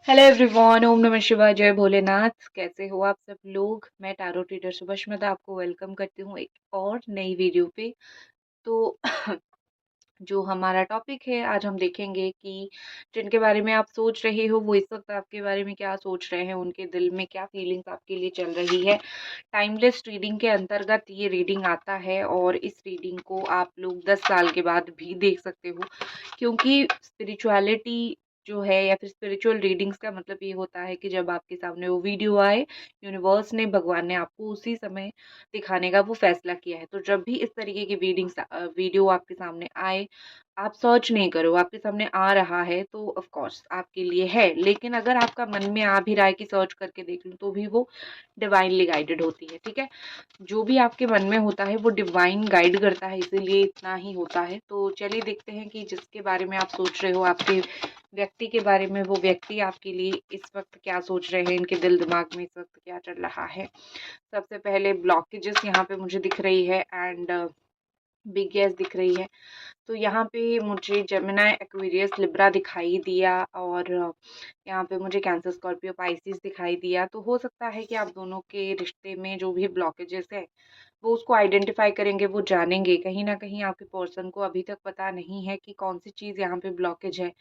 Hello everyone, ओम नमः शिवाय, जय भोलेनाथ। कैसे हो आप सब लोग? मैं टैरो रीडर सुभष्मिता आपको वेलकम करती हूँ एक और नई वीडियो पे। तो जो हमारा टॉपिक है आज हम देखेंगे कि जिनके बारे में आप सोच रहे हो वो इस वक्त आपके बारे में क्या सोच रहे हैं, उनके दिल में क्या फीलिंग्स आपके लिए चल रही है। टाइमलेस रीडिंग के अंतर्गत ये रीडिंग आता है और इस रीडिंग को आप लोग 10 साल के बाद भी देख सकते हो, क्योंकि स्पिरिचुअलिटी जो है या फिर स्पिरिचुअल रीडिंग्स का मतलब ये होता है कि जब आपके सामने वो वीडियो आए, यूनिवर्स ने, भगवान ने आपको उसी समय दिखाने का वो फैसला किया है। तो जब भी इस तरीके की वीडियो आपके सामने आए, आप सर्च नहीं करो, आपके सामने आ रहा है तो ऑफ कोर्स आपके लिए है। लेकिन अगर आपका मन में आ भी रहा है कि सर्च करके देख लूं, तो भी वो डिवाइनली गाइडेड होती है। ठीक है, जो भी आपके मन में होता है वो डिवाइन गाइड करता है, इसीलिए इतना ही होता है। तो चलिए देखते हैं कि जिसके बारे में आप सोच रहे हो, आपके व्यक्ति के बारे में, वो व्यक्ति आपके लिए इस वक्त क्या सोच रहे हैं, इनके दिल दिमाग में इस वक्त क्या चल रहा है। सबसे पहले ब्लॉकेजेस यहाँ पे मुझे दिख रही है एंड बिग गैस दिख रही है। तो यहाँ पे मुझे जेमिनी, एक्वेरियस, लिब्रा दिखाई दिया और यहाँ पे मुझे कैंसर, स्कॉर्पियो, पाइसिस दिखाई दिया। तो हो सकता है कि आप दोनों के रिश्ते में जो भी ब्लॉकेजेस है वो उसको आइडेंटिफाई करेंगे, वो जानेंगे। कहीं ना कहीं आपके पर्सन को अभी तक पता नहीं है कि कौन सी चीज़ यहाँ पे ब्लॉकेज है।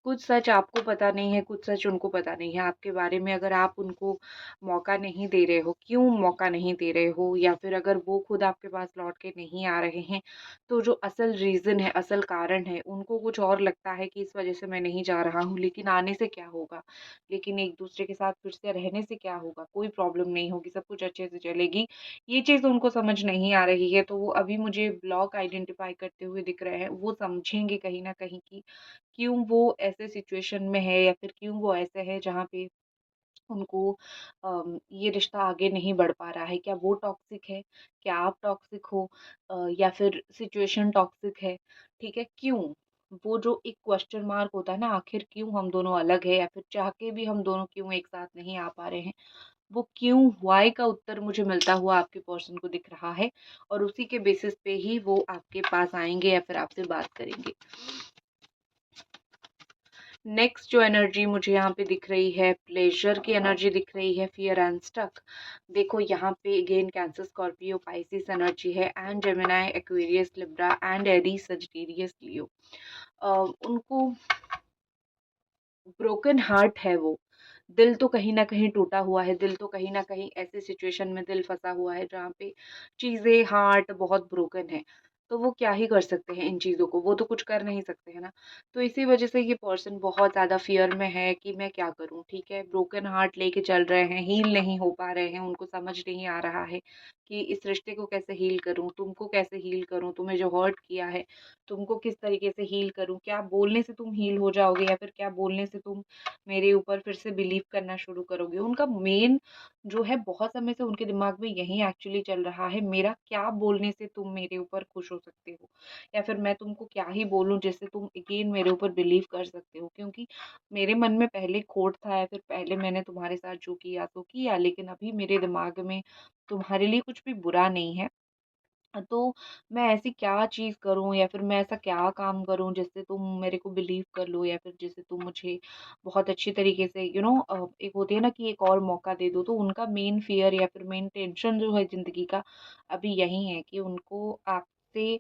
कुछ सच आपको पता नहीं है, कुछ सच उनको पता नहीं है आपके बारे में। अगर आप उनको मौका नहीं दे रहे हो, क्यों मौका नहीं दे रहे हो, या फिर अगर वो खुद आपके पास लौट के नहीं आ रहे हैं, तो जो असल रीज़न है, असल कारण है, उनको कुछ और लगता है कि इस वजह से मैं नहीं जा रहा हूँ, लेकिन आने से क्या होगा, लेकिन एक दूसरे के साथ फिर से रहने से क्या होगा, कोई प्रॉब्लम नहीं होगी, सब कुछ अच्छे से चलेगी। ये चीज़ उनको समझ नहीं आ रही है। तो वो अभी मुझे ब्लॉक आइडेंटिफाई करते हुए दिख रहे हैं। वो समझेंगे कहीं न कहीं कि क्यों वो ऐसे सिचुएशन में है, या फिर क्यों वो ऐसे है जहाँ पे उनको ये रिश्ता आगे नहीं बढ़ पा रहा है। क्या वो टॉक्सिक है? क्या आप टॉक्सिक हो? या फिर सिचुएशन टॉक्सिक है? ठीक है, क्यों? वो जो एक क्वेश्चन मार्क होता है ना, आखिर क्यों हम दोनों अलग हैं, या फिर चाह के भी हम दोनों क्यों एक साथ नहीं आ पा रहे हैं? वो क्यों, व्हाई का उत्तर मुझे मिलता हुआ आपके पर्सन को दिख रहा है, और उसी के बेसिस पे ही वो आपके पास आएँगे या फिर आपसे बात करेंगे। नेक्स्ट जो एनर्जी मुझे यहाँ पे दिख रही है, प्लेजर की एनर्जी दिख रही है, फियर एंड स्टक। देखो यहाँ पे again cancer, Scorpio, Pisces energy है and Gemini, Aquarius, Libra and Aries, Sagittarius, Leo. उनको ब्रोकन हार्ट है वो। दिल तो कहीं न कहीं टूटा हुआ है, दिल तो कहीं न कहीं ऐसे सिचुएशन में दिल फँसा हुआ है जहाँ पे चीज़ें, हार्ट बहुत ब्रोकन है। तो वो क्या ही कर सकते हैं इन चीज़ों को, वो तो कुछ कर नहीं सकते हैं ना। तो इसी वज़ह से ये पर्सन बहुत ज़्यादा फ़ियर में है कि मैं क्या करूँ, ठीक है? ब्रोकन हार्ट लेके चल रहे हैं, हील नहीं हो पा रहे हैं, उनको समझ नहीं आ रहा है कि इस रिश्ते को कैसे हील करूँ, तुमको कैसे हील करूँ, तुम्हें जो हर्ट किया है, तुमको किस तरीके से हील करूँ? क्या बोलने से तुम हील हो जाओगे, या फिर क्या बोलने से तुम मेरे ऊपर फिर से बिलीव करना शुरू करोगे? उनका मेन जो है, बहुत समय से उनके दिमाग में यही एक्चुअली चल रहा है, मेरा क्या बोलने से तुम मेरे ऊपर खुश हो सकते हो, या फिर मैं तुमको क्या ही बोलूँ जिससे तुम अगेन मेरे ऊपर बिलीव कर सकते हो। क्योंकि मेरे मन में पहले खोट था, या फिर पहले मैंने तुम्हारे साथ जो किया तो किया, लेकिन अभी मेरे दिमाग में तुम्हारे लिए कुछ भी बुरा नहीं है। तो मैं ऐसी क्या चीज़ करूँ, या फिर मैं ऐसा क्या काम करूँ जिससे तुम मेरे को बिलीव कर लो, या फिर जिससे तुम मुझे बहुत अच्छी तरीके से एक होती है ना कि एक और मौका दे दो। तो उनका मेन फ़ियर या फिर मेन टेंशन जो है ज़िंदगी का अभी यही है कि उनको आपसे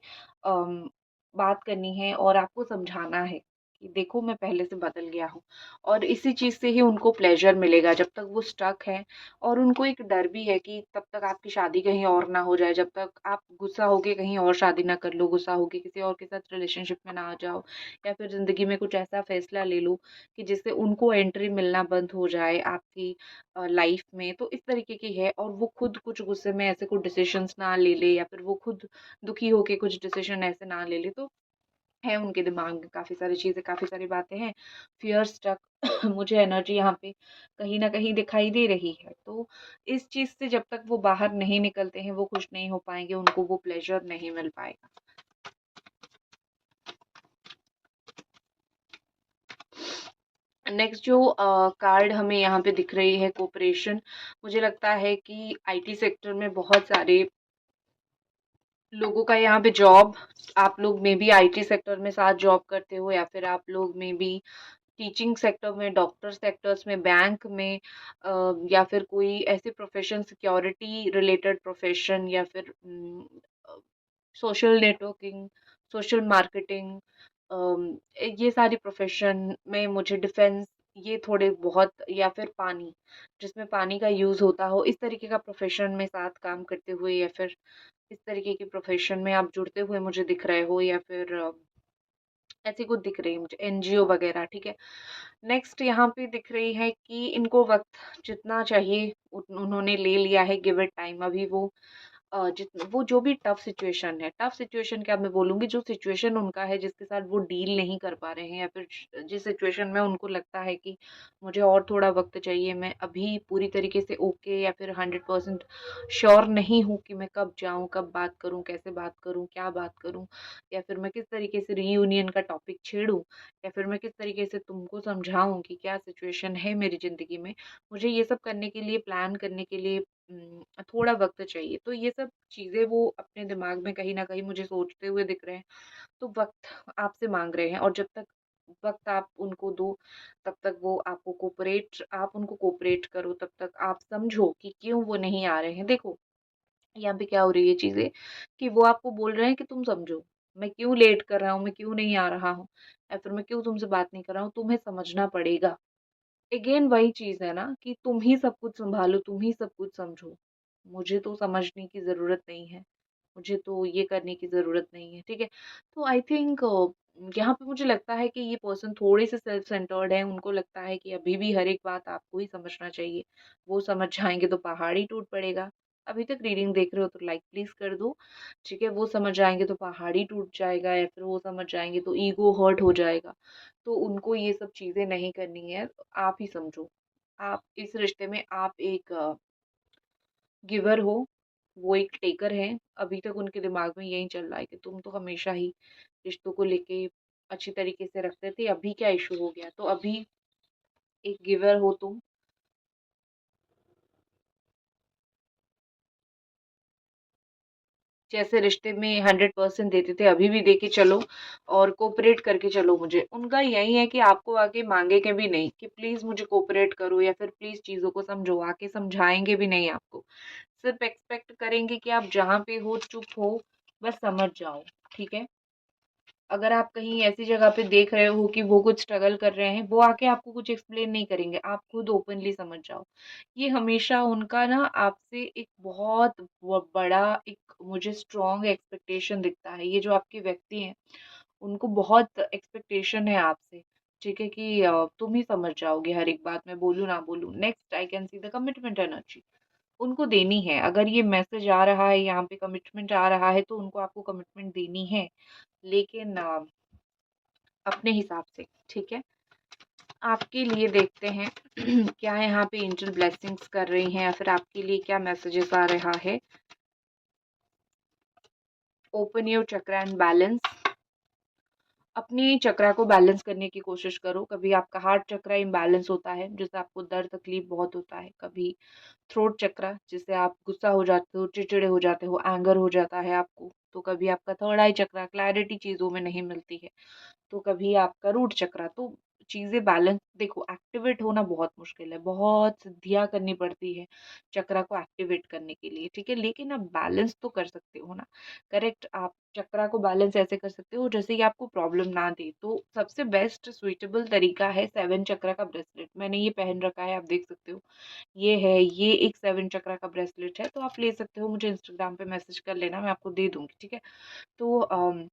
अम, बात करनी है और आपको समझाना है कि देखो मैं पहले से बदल गया हूँ, और इसी चीज़ से ही उनको प्लेज़र मिलेगा जब तक वो स्टक हैं। और उनको एक डर भी है कि तब तक आपकी शादी कहीं और ना हो जाए, जब तक आप गुस्सा होके कहीं और शादी ना कर लो, गुस्सा होके किसी और के साथ रिलेशनशिप में ना आ जाओ, या फिर ज़िंदगी में कुछ ऐसा फैसला ले लो कि जिससे उनको एंट्री मिलना बंद हो जाए आपकी लाइफ में। तो इस तरीके की है, और वो खुद कुछ गुस्से में ऐसे कुछ डिसीजंस ना ले ले, या फिर वो खुद दुखी होके कुछ डिसीजन ऐसे ना ले ले। तो है उनके दिमाग में काफ़ी सारी चीज़ें, काफ़ी सारी बातें हैं। फ़ियर स्ट्रक मुझे एनर्जी यहाँ पे कहीं न कहीं दिखाई दे रही है। तो इस चीज़ से जब तक वो बाहर नहीं निकलते हैं, वो खुश नहीं हो पाएँगे, उनको वो प्लेज़र नहीं मिल पाएगा। नेक्स्ट जो कार्ड हमें यहाँ पे दिख रही है, कोऑपरेशन। मुझे लगता है कि आईटी सेक्टर में बहुत सारे लोगों का यहाँ पे जॉब, आप लोग में बी आईटी सेक्टर में साथ जॉब करते हो, या फिर आप लोग में बी टीचिंग सेक्टर में, डॉक्टर सेक्टर्स में, बैंक में, या फिर कोई ऐसे प्रोफेशन, सिक्योरिटी रिलेटेड प्रोफेशन, या फिर सोशल नेटवर्किंग, सोशल मार्केटिंग, ये सारी प्रोफेशन में मुझे डिफेंस, ये थोड़े बहुत, या फिर पानी, जिसमें पानी का यूज़ होता हो, इस तरीके का प्रोफेशन में साथ काम करते हुए, या फिर इस तरीके के प्रोफेशन में आप जुड़ते हुए मुझे दिख रहे हो, या फिर ऐसी कुछ दिख रही है मुझे, एनजीओ वगैरह, ठीक है। नेक्स्ट यहाँ पे दिख रही है कि इनको वक्त जितना चाहिए उन्होंने ले लिया है, गिव इट टाइम। अभी वो वो जो भी टफ सिचुएशन है, टफ सिचुएशन क्या मैं बोलूँगी, जो सिचुएशन उनका है जिसके साथ वो डील नहीं कर पा रहे हैं, या फिर जिस सिचुएशन में उनको लगता है कि मुझे और थोड़ा वक्त चाहिए, मैं अभी पूरी तरीके से ओके या फिर 100% श्योर नहीं हूँ कि मैं कब जाऊँ, कब बात करूँ, कैसे बात करूँ, क्या बात करूँ, या फिर मैं किस तरीके से रीयूनियन का टॉपिक छेड़ूँ, या फिर मैं किस तरीके से तुमको समझाऊँ कि क्या सिचुएशन है मेरी ज़िंदगी में। मुझे ये सब करने के लिए, प्लान करने के लिए थोड़ा वक़्त चाहिए। तो ये सब चीज़ें वो अपने दिमाग में कहीं न कहीं मुझे सोचते हुए दिख रहे हैं। तो वक़्त आपसे माँग रहे हैं, और जब तक वक़्त आप उनको दो, तब तक वो आपको आप उनको कोऑपरेट करो, तब तक आप समझो कि क्यों वो नहीं आ रहे हैं। देखो, यहाँ पे क्या हो रही है चीज़ें, कि वो आपको बोल रहे हैं कि तुम समझो, मैं क्यों लेट कर रहा हूँ, मैं क्यों नहीं आ रहा हूँ, या फिर मैं क्यों तुमसे बात नहीं कर रहा हूँ, तुम्हें समझना पड़ेगा। अगेन वही चीज़ है ना कि तुम ही सब कुछ सँभालो, तुम ही सब कुछ समझो। मुझे तो समझने की ज़रूरत नहीं है, मुझे तो ये करने की ज़रूरत नहीं है, ठीक है? तो आई थिंक यहाँ पे मुझे लगता है कि ये पर्सन थोड़े-से सेल्फ सेंटर्ड हैं, उनको लगता है कि अभी भी हर एक बात आपको ही समझना चाहिए। वो समझ जाएँगे तो पहाड़ ही टूट पड़ेगा। अभी तक रीडिंग देख रहे हो तो लाइक प्लीज़ कर दो, ठीक है? वो समझ जाएँगे तो पहाड़ ही टूट जाएगा, या फिर वो समझ जाएँगे तो ईगो हर्ट हो जाएगा। तो उनको ये सब चीज़ें नहीं करनी है, आप ही समझो। आप इस रिश्ते में आप एक गिवर हो, वो एक टेकर हैं। अभी तक उनके दिमाग में यही चल रहा है कि तुम तो हमेशा ही रिश्तों को लेके अच्छी तरीके से रखते थे, अभी क्या इश्यू हो गया? तो अभी एक गिवर हो तुम, जैसे रिश्ते में 100% देते थे, अभी भी दे के चलो, और कोऑपरेट करके चलो मुझे। उनका यही है कि आपको आके माँगेंगे भी नहीं कि प्लीज़ मुझे कोऑपरेट करो, या फिर प्लीज़ चीज़ों को समझो, आके समझाएँगे भी नहीं आपको। सिर्फ़ एक्सपेक्ट करेंगे कि आप जहाँ पे हो चुप हो, बस समझ जाओ, ठीक है? अगर आप कहीं ऐसी जगह पे देख रहे हो कि वो कुछ स्ट्रगल कर रहे हैं, वो आके आपको कुछ एक्सप्लेन नहीं करेंगे, आप खुद ओपनली समझ जाओ। ये हमेशा उनका ना आपसे एक बहुत बड़ा एक मुझे स्ट्रॉन्ग एक्सपेक्टेशन दिखता है। ये जो आपके व्यक्ति हैं, उनको बहुत एक्सपेक्टेशन है आपसे, ठीक है? कि तुम ही समझ जाओगे हर एक बात, मैं बोलूँ ना बोलूँ। Next I can see the commitment energy. उनको देनी है। अगर ये मैसेज आ रहा है, यहाँ पे कमिटमेंट आ रहा है, तो उनको आपको कमिटमेंट देनी है, लेकिन अपने हिसाब से, ठीक है? आपके लिए देखते हैं क्या यहाँ पे एंजल ब्लेसिंग्स कर रही हैं, या फिर आपके लिए क्या मैसेजेस आ रहा है। Open your chakra and balance. अपनी चक्रा को बैलेंस करने की कोशिश करो। कभी आपका हार्ट चक्रा इम्बैलेंस होता है, जिससे आपको दर्द तकलीफ बहुत होता है। कभी थ्रोट चक्रा, जिससे आप गुस्सा हो जाते हो, चिड़चिड़े हो जाते हो, एंगर हो जाता है आपको। तो कभी आपका थर्ड आई चक्रा, क्लैरिटी चीज़ों में नहीं मिलती है। तो कभी आपका रूट चक्रा। तो चीज़ें बैलेंस, देखो एक्टिवेट होना बहुत मुश्किल है, बहुत सिद्धियाँ करनी पड़ती है चक्रा को एक्टिवेट करने के लिए, ठीक है? लेकिन आप बैलेंस तो कर सकते हो ना, करेक्ट? आप चक्रा को बैलेंस ऐसे कर सकते हो जैसे कि आपको प्रॉब्लम ना दे। तो सबसे बेस्ट सुइटेबल तरीका है 7 चक्रा का ब्रेसलेट। मैंने ये पहन रखा है, आप देख सकते हो। ये है, ये एक 7 चक्रा का ब्रेसलेट है, तो आप ले सकते हो, मुझे इंस्टाग्राम पे मैसेज कर लेना, मैं आपको दे दूँगी, ठीक है? तो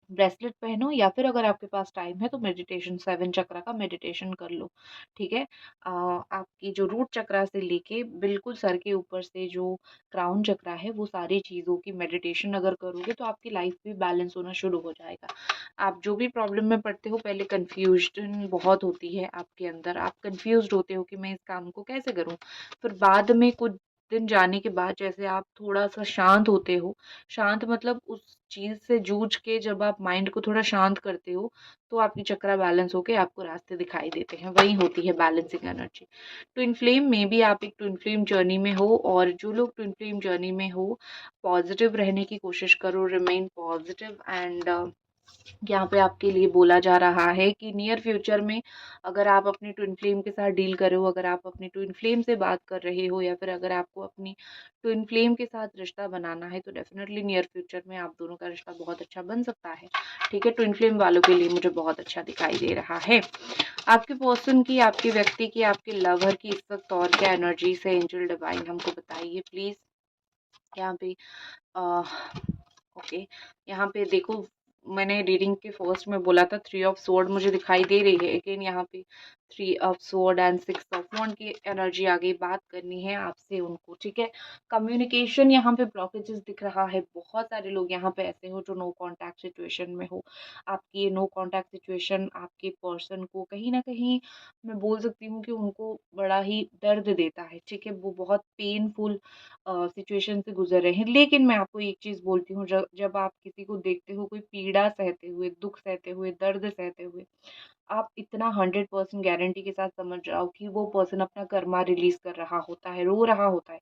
ब्रेसलेट पहनो, या फिर अगर आपके पास टाइम है तो मेडिटेशन, 7 चक्रा का मेडिटेशन कर लो, ठीक है? आपकी जो रूट चक्रा से लेके बिल्कुल सर के ऊपर से जो क्राउन चक्रा है, वो सारी चीज़ों की मेडिटेशन अगर करोगे तो आपकी लाइफ भी बैलेंस होना शुरू हो जाएगा। आप जो भी प्रॉब्लम में पड़ते हो, पहले कन्फ्यूजन बहुत होती है आपके अंदर, आप कन्फ्यूज़्ड होते हो कि मैं इस काम को कैसे करूँ? फिर बाद में कुछ दिन जाने के बाद जैसे आप थोड़ा-सा शांत होते हो, शांत मतलब उस चीज़ से जूझ के जब आप माइंड को थोड़ा शांत करते हो, तो आपकी चक्रा बैलेंस होके आपको रास्ते दिखाई देते हैं, वही होती है बैलेंसिंग एनर्जी। ट्विन फ्लेम में भी आप एक ट्विन फ्लेम जर्नी में हो, और जो लोग ट्विन फ्लेम जर्नी में हो, पॉजिटिव रहने की कोशिश करो, रिमेन पॉजिटिव, एंड यहाँ पे आपके लिए बोला जा रहा है कि नियर फ्यूचर में अगर आप अपनी ट्विन फ्लेम के साथ डील कर रहे हो, अगर आप अपनी ट्विन फ्लेम से बात कर रहे हो, या फिर अगर आपको अपनी ट्विन फ्लेम के साथ रिश्ता बनाना है, तो डेफिनेटली नियर फ्यूचर में आप दोनों का रिश्ता बहुत अच्छा बन सकता है। ठीक है, ट्विन फ्लेम वालों के लिए मुझे बहुत अच्छा दिखाई दे रहा है। आपके पर्सन की, आपके व्यक्ति की, आपके लवर की इस वक्त और क्या एनर्जी से एंजल डिवाइन हमको बताइए प्लीज। यहाँ पे ओके, यहाँ पे देखो, मैंने रीडिंग के फर्स्ट में बोला था 3 ऑफ स्वॉर्ड मुझे दिखाई दे रही है। अगेन यहाँ पे 3 ऑफ स्वॉर्ड एंड 6 ऑफ वॉन्ड की एनर्जी आ गई। बात करनी है आपसे उनको, ठीक है। कम्युनिकेशन यहाँ पे ब्लॉकेजेस दिख रहा है। बहुत सारे लोग यहाँ पे ऐसे हो जो नो कांटेक्ट सिचुएशन में हो। आपकी ये नो कांटेक्ट सिचुएशन आपके पर्सन को कहीं ना कहीं, मैं बोल सकती हूँ कि उनको बड़ा ही दर्द देता है, ठीक है। वो बहुत पेनफुल सिचुएशन से गुजर रहे हैं। लेकिन मैं आपको एक चीज़ बोलती हूँ, जब जब आप किसी को देखते हो कोई पीड़ा सहते हुए, दुख सहते हुए, दर्द सहते हुए, आप इतना 100% गारंटी के साथ समझ जाओ कि वो पर्सन अपना कर्मा रिलीज कर रहा होता है, रो रहा होता है।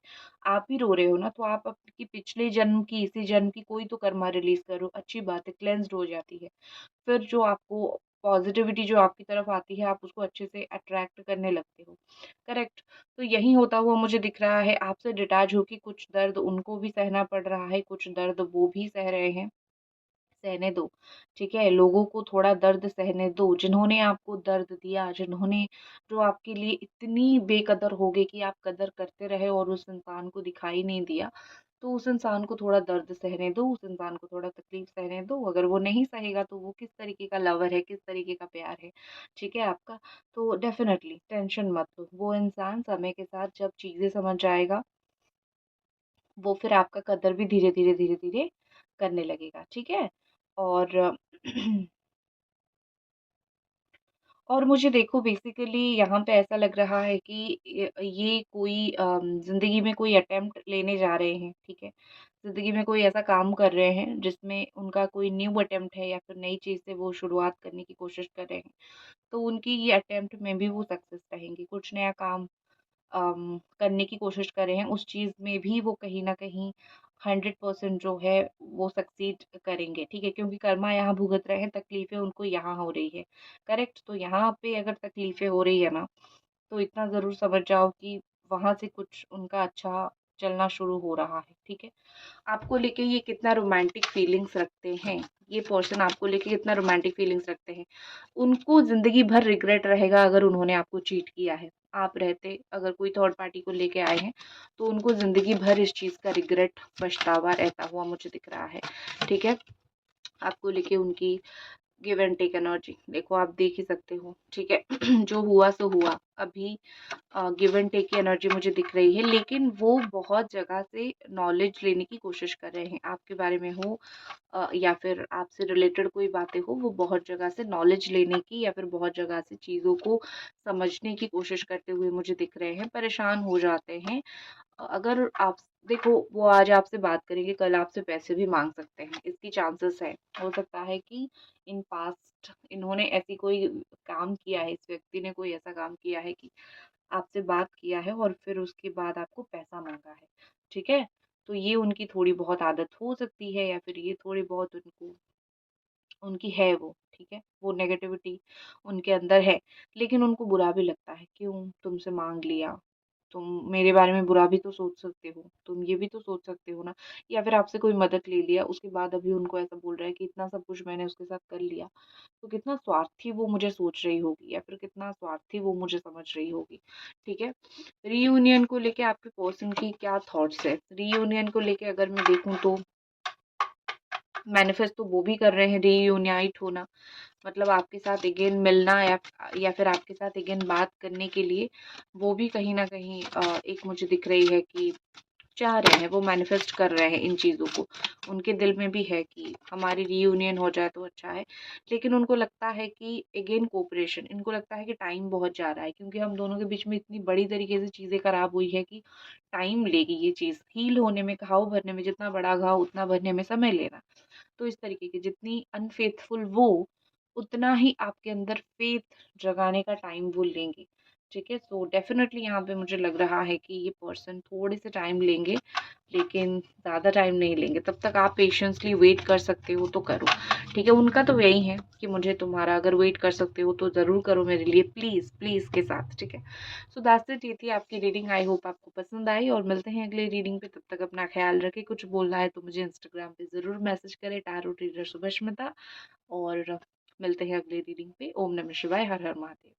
आप ही रो रहे हो ना, तो आप आपकी पिछले जन्म की, इसी जन्म की कोई तो कर्मा रिलीज करो, अच्छी बात है, क्लेंस्ड हो जाती है। फिर जो आपको पॉजिटिविटी जो आपकी तरफ आती है, आप उसको अच्छे से अट्रैक्ट करने लगते हो। करेक्ट। तो यही होता हुआ मुझे दिख रहा है। आपसे डिटैच होकर कुछ दर्द उनको भी सहना पड़ रहा है, कुछ दर्द वो भी सह रहे हैं। सहने दो, ठीक है। लोगों को थोड़ा दर्द सहने दो, जिन्होंने आपको दर्द दिया, जिन्होंने, जो आपके लिए इतनी बेकदर हो गए कि आप कदर करते रहे और उस इंसान को दिखाई नहीं दिया, तो उस इंसान को थोड़ा दर्द सहने दो, उस इंसान को थोड़ा तकलीफ सहने दो। अगर वो नहीं सहेगा तो वो किस तरीके का लवर है, किस तरीके का प्यार है, ठीक है आपका। तो डेफिनेटली टेंशन मत लो, वो इंसान समय के साथ जब चीजें समझ जाएगा, वो फिर आपका कदर भी धीरे धीरे धीरे धीरे करने लगेगा, ठीक है। और और मुझे देखो, बेसिकली यहाँ पे ऐसा लग रहा है कि ये कोई ज़िंदगी में कोई अटेम्प्ट लेने जा रहे हैं, ठीक है। ज़िंदगी में कोई ऐसा काम कर रहे हैं जिसमें उनका कोई न्यू अटेम्प्ट है, या फिर नई चीज़ से वो शुरुआत करने की कोशिश कर रहे हैं। तो उनकी ये अटेम्प्ट में भी वो सक्सेस रहेंगी। कुछ नया काम करने की कोशिश कर रहे हैं, उस चीज़ में भी वो कहीं न कहीं 100% जो है वो सक्सीड करेंगे, ठीक है? क्योंकि कर्मा यहाँ भुगत रहे हैं, तकलीफ़ें उनको यहाँ हो रही है, करेक्ट? तो यहाँ पे अगर तकलीफ़ें हो रही है ना, तो इतना ज़रूर समझ जाओ कि वहाँ से कुछ उनका अच्छा चलना शुरू हो रहा है, ठीक है? आपको लेके ये कितना रोमांटिक फीलिंग्स रखते हैं, ये पर्सन आपको लेके कितना रोमांटिक फीलिंग्स रखते हैं। उनको ज़िंदगी भर रिग्रेट रहेगा अगर उन्होंने आपको चीट किया है। आप रहते अगर कोई थर्ड पार्टी को लेके आए हैं, तो उनको ज़िंदगी भर इस चीज़ का रिग्रेट, पछतावा रहता हुआ मुझे दिख रहा है, ठीक है? आपको लेके उनकी गिव एंड टेक एनर्जी देखो, आप देख ही सकते हो, ठीक है। जो हुआ सो हुआ। अभी गिव एंड टेक की एनर्जी मुझे दिख रही है, लेकिन वो बहुत जगह से नॉलेज लेने की कोशिश कर रहे हैं, आपके बारे में हो या फिर आपसे रिलेटेड कोई बातें हो, वो बहुत जगह से नॉलेज लेने की, या फिर बहुत जगह से चीज़ों को समझने की कोशिश करते हुए मुझे दिख रहे हैं। परेशान हो जाते हैं। अगर आप देखो, वो आज आपसे बात करेंगे, कल आपसे पैसे भी मांग सकते हैं, इसकी चांसेस है। हो सकता है कि इन पास्ट इन्होंने ऐसी कोई काम किया है, इस व्यक्ति ने कोई ऐसा काम किया है कि आपसे बात किया है और फिर उसके बाद आपको पैसा मांगा है, ठीक है। तो ये उनकी थोड़ी बहुत आदत हो सकती है, या फिर ये थोड़ी बहुत उनको, उनकी है वो, ठीक है। वो नेगेटिविटी उनके अंदर है, लेकिन उनको बुरा भी लगता है, क्यों तुमसे मांग लिया, तुम मेरे बारे में बुरा भी तो सोच सकते हो, तुम ये भी तो सोच सकते हो ना। या फिर आपसे कोई मदद ले लिया, उसके बाद अभी उनको ऐसा बोल रहा है कि इतना सब कुछ मैंने उसके साथ कर लिया, तो कितना स्वार्थी वो मुझे सोच रही होगी, या फिर कितना स्वार्थी वो मुझे समझ रही होगी, ठीक है। रीयूनियन को लेके आपके पर्सन की क्या थॉट्स है? रीयूनियन को लेके अगर मैं देखूं तो मैनिफेस्ट तो वो भी कर रहे हैं रीयूनाइट होना, मतलब आपके साथ अगेन मिलना, या फिर आपके साथ अगेन बात करने के लिए वो भी कहीं ना कहीं एक मुझे दिख रही है कि चाह रहे हैं, वो मैनिफेस्ट कर रहे हैं इन चीज़ों को। उनके दिल में भी है कि हमारी रीयूनियन हो जाए तो अच्छा है, लेकिन उनको लगता है कि अगेन कोऑपरेशन, इनको लगता है कि टाइम बहुत जा रहा है, क्योंकि हम दोनों के बीच में इतनी बड़ी तरीके से चीज़ें खराब हुई है कि टाइम लेगी ये चीज़ हील होने में, घाव भरने में। जितना बड़ा घाव उतना भरने में समय लेना। तो इस तरीके की, जितनी अनफेथफुल वो, उतना ही आपके अंदर फेथ जगाने का टाइम वो लेंगे। ठीक है, सो डेफ़िनेटली यहाँ पे मुझे लग रहा है कि ये पर्सन थोड़े से टाइम लेंगे, लेकिन ज़्यादा टाइम नहीं लेंगे। तब तक आप पेशेंसली वेट कर सकते हो तो करो, ठीक है? उनका तो यही है कि मुझे तुम्हारा अगर वेट कर सकते हो तो ज़रूर करो मेरे लिए, प्लीज़, प्लीज़ के साथ, ठीक है? सो दैट्स इट, ये थी आपकी रीडिंग। आई होप आपको पसंद आई और मिलते हैं अगली रीडिंग पे। तब तक अपना ख़्याल रखें। कुछ बोलना है तो मुझे इंस्टाग्राम पे ज़रूर मैसेज करें, टैरो रीडर सुभश्मिता। और मिलते हैं अगली रीडिंग पे। ओम नमः शिवाय, हर हर महादेव।